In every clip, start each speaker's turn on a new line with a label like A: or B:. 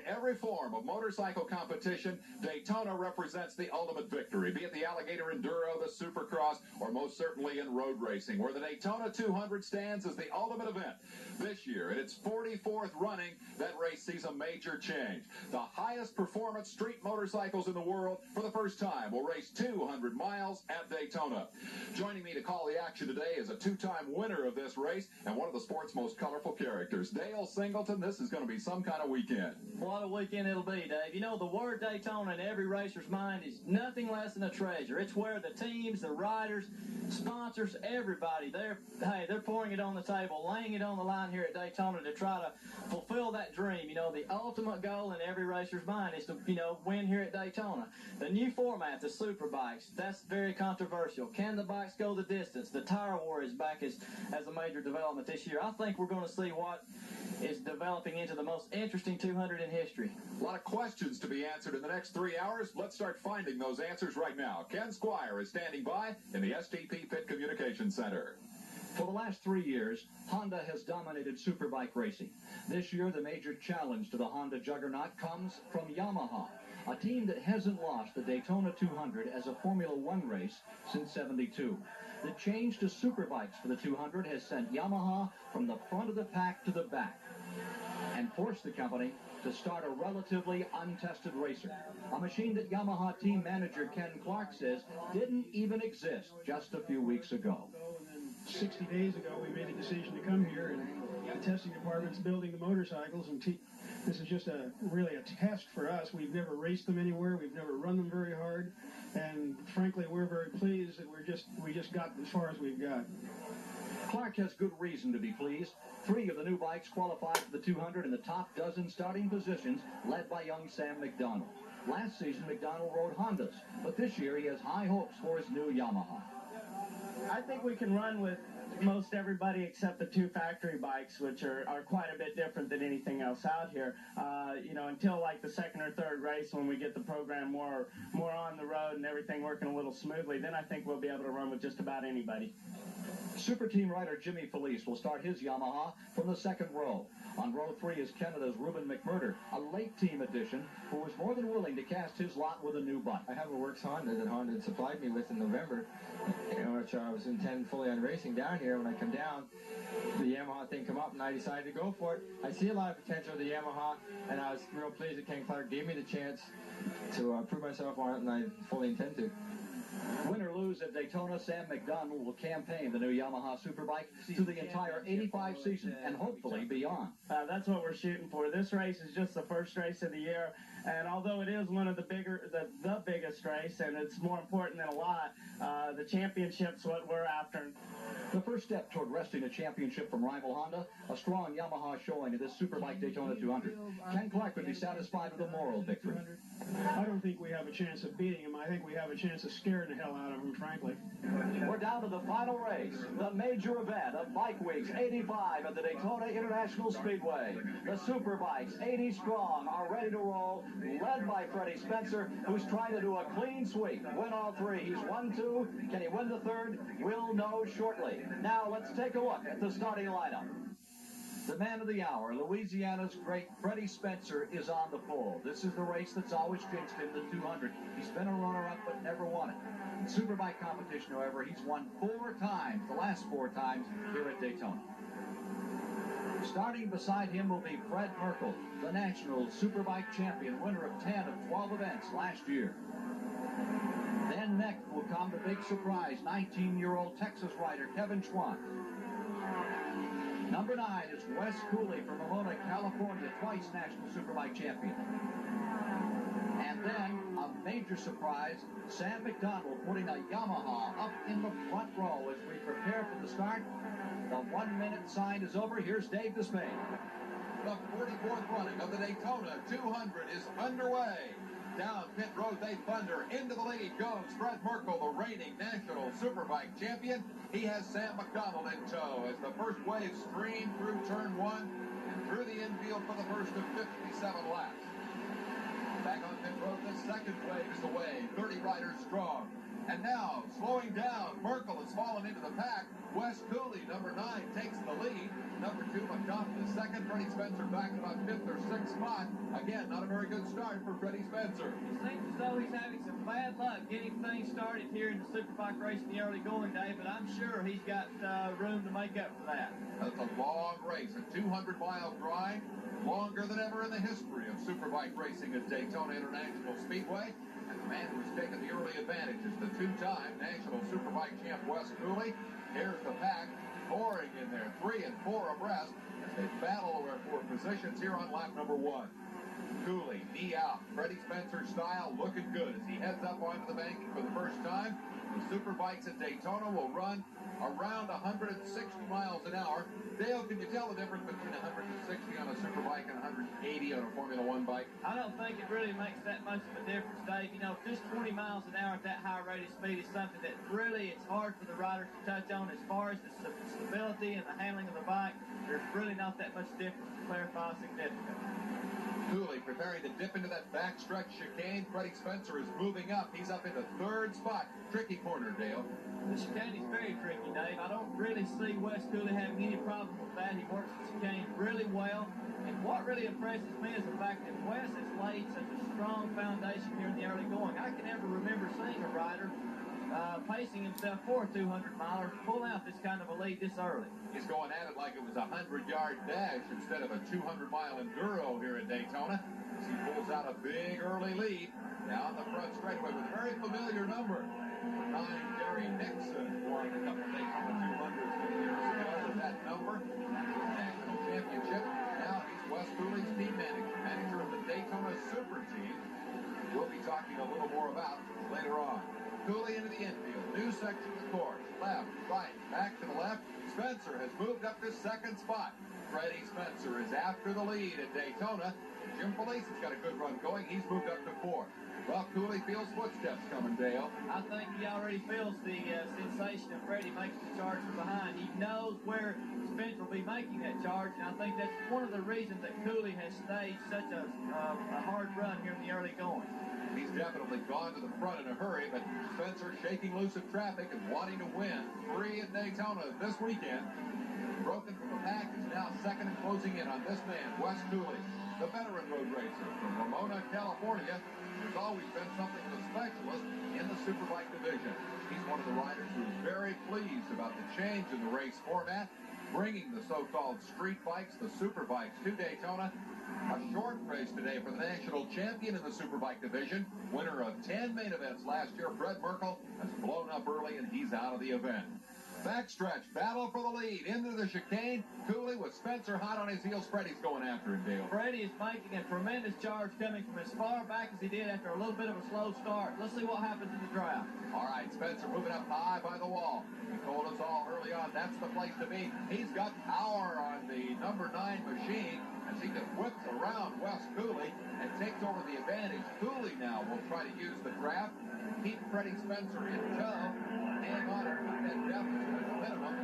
A: every form of motorcycle competition, Daytona represents the ultimate victory, be it the Alligator Enduro, the Supercross, or most certainly in road racing, where the Daytona 200 stands as the ultimate event. This year, in its 44th running, that race sees a major change. The highest performance street motorcycles in the world, for the first time, will race 200 miles at Daytona. Joining me to call the action today is a two-time winner of this race and one of the sport's most colorful characters. Dale Singleton, this is going to be some kind of weekend.
B: What a weekend it'll be, Dave. You know, the word Daytona in every racer's mind is nothing less than a treasure. It's where the teams, the riders, sponsors, everybody, they're pouring it on the table, laying it on the line here at Daytona to try to fulfill that dream. You know, the ultimate goal in every racer's mind is to, win here at Daytona. The new format, the super bikes, that's very controversial. Can the bikes go the distance? The tire war is back as a major development this year. I think we're going to see what is developing into the most interesting 200 in history.
A: A lot of questions to be answered in the next 3 hours. Let's start finding those answers right now. Ken Squire is standing by in the STP Pit Communication Center.
C: For the last 3 years, Honda has dominated superbike racing. This year, the major challenge to the Honda juggernaut comes from Yamaha, a team that hasn't lost the Daytona 200 as a Formula One race since '72. The change to superbikes for the 200 has sent Yamaha from the front of the pack to the back and forced the company to start a relatively untested racer, a machine that Yamaha team manager Ken Clark says didn't even exist just a few weeks ago.
D: 60 days ago, we made a decision to come here, and the testing department's building the motorcycles, and this is just really a test for us. We've never raced them anywhere. We've never run them very hard, and frankly, we're very pleased that we just got as far as we've got.
C: Clark has good reason to be pleased. 3 of the new bikes qualified for the 200 in the top dozen starting positions, led by young Sam McDonald. Last season, McDonald rode Hondas, but this year he has high hopes for his new Yamaha.
E: I think we can run with most everybody except the 2 factory bikes, which are quite a bit different than anything else out here. Until like the second or third race, when we get the program more on the road and everything working a little smoothly, then I think we'll be able to run with just about anybody.
C: Super Team rider Jimmy Felice will start his Yamaha from the second row. On row 3 is Canada's Ruben McMurder, a late team addition who was more than willing to cast his lot with a new bike.
F: I have a works Honda that Honda had supplied me with in November, which I was intending fully on racing down here. When I come down, the Yamaha thing come up, and I decided to go for it. I see a lot of potential with the Yamaha, and I was real pleased that Ken Clark gave me the chance to prove myself on it, and I fully intend to.
C: Win or lose at Daytona, Sam McDonald will campaign the new Yamaha Superbike through the entire 85 season and hopefully beyond.
E: That's what we're shooting for. This race is just the first race of the year, and although it is one of the biggest race, and it's more important than a lot, the championship's what we're after.
C: The first step toward wresting a championship from rival Honda, a strong Yamaha showing at this Superbike Daytona 200. Ken Clark would be satisfied with a moral victory.
D: I don't think we have a chance of beating him. I think we have a chance of scaring the hell out of him, frankly.
C: We're down to the final race, the major event of Bike Weeks 85 at the Daytona International Speedway. The Superbikes, 80 strong, are ready to roll, led by Freddie Spencer, who's trying to do a clean sweep, win all 3. He's won 2. Can he win the 3rd? We'll know shortly. Now let's take a look at the starting lineup. The man of the hour, Louisiana's great Freddie Spencer, is on the pole. This is the race that's always jinxed him, the 200. He's been a runner-up but never won it. In Superbike competition, however, he's won 4 times, the last 4 times, here at Daytona. Starting beside him will be Fred Merkel, the national Superbike champion, winner of 10 of 12 events last year. Then next will come the big surprise, 19-year-old Texas rider Kevin Schwantz. Number 9 is Wes Cooley from Pomona, California, twice national Superbike champion. And then, a major surprise, Sam McDonald putting a Yamaha up in the front row as we prepare for the start. The 1-minute sign is over. Here's Dave Despain.
A: The 44th running of the Daytona 200 is underway. Down pit road they thunder. Into the lead goes Fred Merkel, the reigning national Superbike champion. He has Sam McDonald in tow as the first wave streamed through turn 1 and through the infield for the first of 57 laps. Back on pit road, the second wave is away. 30 riders strong. And now, slowing down, Merkel has fallen into the pack. Wes Cooley, number 9, takes the lead. Number 2, McDonough is second. Freddie Spencer back in about 5th or 6th spot. Again, not a very good start for Freddie Spencer.
B: It seems as though he's having some bad luck getting things started here in the Superbike race in the early going day, but I'm sure he's got room to make up for that.
A: That's a long race, a 200-mile drive, longer than ever in the history of Superbike racing at Daytona International Speedway. And the man who's taken the early advantage is the 2-time National Superbike champ Wes Cooley. Here's the pack pouring in there, 3 and 4 abreast as they battle for positions here on lap number 1. Cooley, knee out, Freddie Spencer style, looking good as he heads up onto the banking for the first time. The Superbikes at Daytona will run around 160 miles an hour. Dale, can you tell the difference between 160 on a Superbike and 180 on a Formula One bike?
B: I don't think it really makes that much of a difference, Dave. You know, just 20 miles an hour at that high rate of speed is something that really it's hard for the riders to touch on. As far as the stability and the handling of the bike, there's really not that much difference to clarify significant.
A: Cooley preparing to dip into that backstretch chicane. Freddie Spencer is moving up. He's up into 3rd spot. Tricky corner, Dale.
B: The chicane is very tricky, Dave. I don't really see Wes Cooley having any problem with that. He works the chicane really well. And what really impresses me is the fact that Wes has laid such a strong foundation here in the early going. I can never remember seeing a rider pacing himself for a 200-miler pull out this kind of a lead this early.
A: He's going at it like it was a 100-yard dash instead of a 200-mile enduro here at Daytona. As he pulls out a big early lead down the front straightaway with a very familiar number. 9, Gary Nixon won a couple of Daytona 200s many years ago with that number. National championship. Now he's Wes Cooley's team manager of the Daytona Super Team. We'll be talking a little more about later on. Cooley into the infield. New section of the course. Left, right, back to the left. Spencer has moved up to 2nd spot. Freddie Spencer is after the lead at Daytona. Jim Felice has got a good run going. He's moved up to 4th. Well, Cooley feels footsteps coming, Dale.
B: I think he already feels the sensation of Freddie making the charge from behind. He knows where Spencer will be making that charge, and I think that's one of the reasons that Cooley has staged such a hard run here in the early going.
A: He's definitely gone to the front in a hurry, but Spencer shaking loose of traffic and wanting to win 3 at Daytona this weekend. Broken from the pack is now 2nd and closing in on this man, Wes Cooley, the veteran road racer from Ramona, California. There's always been something of a specialist in the Superbike division. He's one of the riders who's very pleased about the change in the race format, bringing the so-called street bikes, the Superbikes, to Daytona. A short race today for the national champion in the Superbike division. Winner of 10 main events last year, Fred Merkel, has blown up early and he's out of the event. Backstretch, battle for the lead, into the chicane. Cooley with Spencer hot on his heels. Freddie's going after him, Dale.
B: Freddie is making a tremendous charge coming from as far back as he did after a little bit of a slow start. Let's see what happens in the draft.
A: All right, Spencer moving up high by the wall. He told us all early on that's the place to be. He's got power on the number 9 machine as he just whips around Wes Cooley and takes over the advantage. Cooley now will try to use the draft, keep Freddie Spencer in tow, hang on and keep that deficit at a minimum.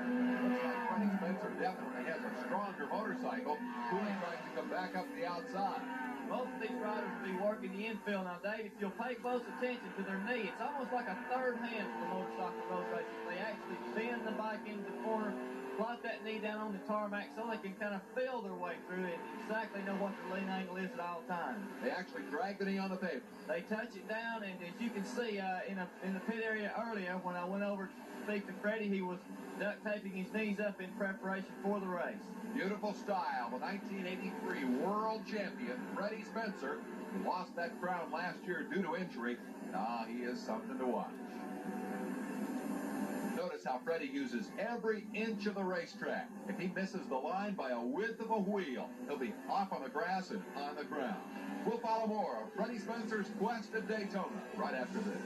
A: Looks like Freddie Spencer definitely has a stronger motorcycle. Cooley tries to come back up the outside.
B: Both of these riders will be working the infield. Now, Dave, if you'll pay close attention to their knee, it's almost like a third hand for the motorcycle road racers. They actually bend the bike into the corner, plot that knee down on the tarmac so they can kind of feel their way through it and exactly know what their lean angle is at all times.
A: They actually drag the knee on the pavement.
B: They touch it down, and as you can see in the pit area earlier, when I went over to speak to Freddie, he was duct taping his knees up in preparation for the race.
A: Beautiful style. The 1983 world champion, Freddie Spencer, who lost that crown last year due to injury. He is something to watch. Notice how Freddie uses every inch of the racetrack. If he misses the line by a width of a wheel, he'll be off on the grass and on the ground. We'll follow more of Freddie Spencer's quest at Daytona right after this.